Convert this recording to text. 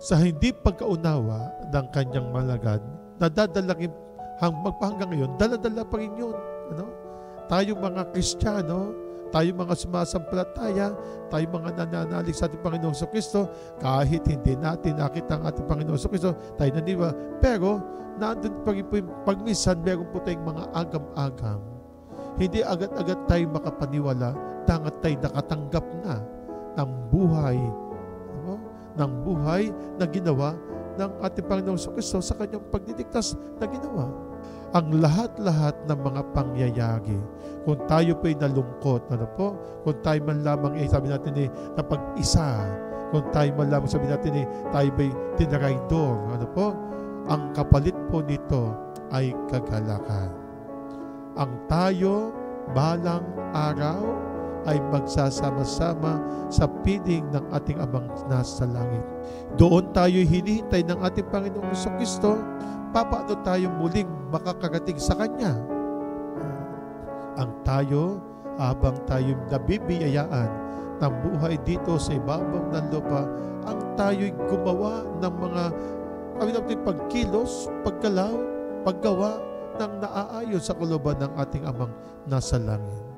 sa hindi pagkaunawa ng kanyang malagad, nadadalangin hanggang ngayon, dala-dala pa rin yun. Ano? Tayong mga Kristiyano, tayong mga sumasampalataya, tayong mga nananalig sa ating Panginoong Kristo, kahit hindi natin nakita ang ating Panginoong Kristo, tayo naniwala. Pero, nandun pa rin po yung pagminsan, meron po tayong mga agam-agam. Hindi agad-agad tayo makapaniwala, dangat tayo nakatanggap na ng buhay, ano? Ng buhay na ginawa ng ating Panginoong Kristo sa kanyang pagdidigtas na ginawa. Ang lahat-lahat ng mga pangyayari, kung tayo po'y nalungkot, ano po? Kung tayo man lamang, sabi natin napag-isa, kung tayo man lamang, sabi natin tayo ba'y tinaraydor, ano po? Ang kapalit po nito ay kagalakan. Ang tayo, balang araw, ay magsasama-sama sa piling ng ating Amang nasa langit. Doon tayo hinihintay ng ating Panginoong Kristo, papaano tayo muling makakarating sa Kanya. Ang tayo, habang tayo nabibiyayaan ng buhay dito sa ibabaw ng lupa, ang tayo'y gumawa ng mga pagkilos, paggalaw, paggawa ng naaayon sa kalooban ng ating Amang nasa langit.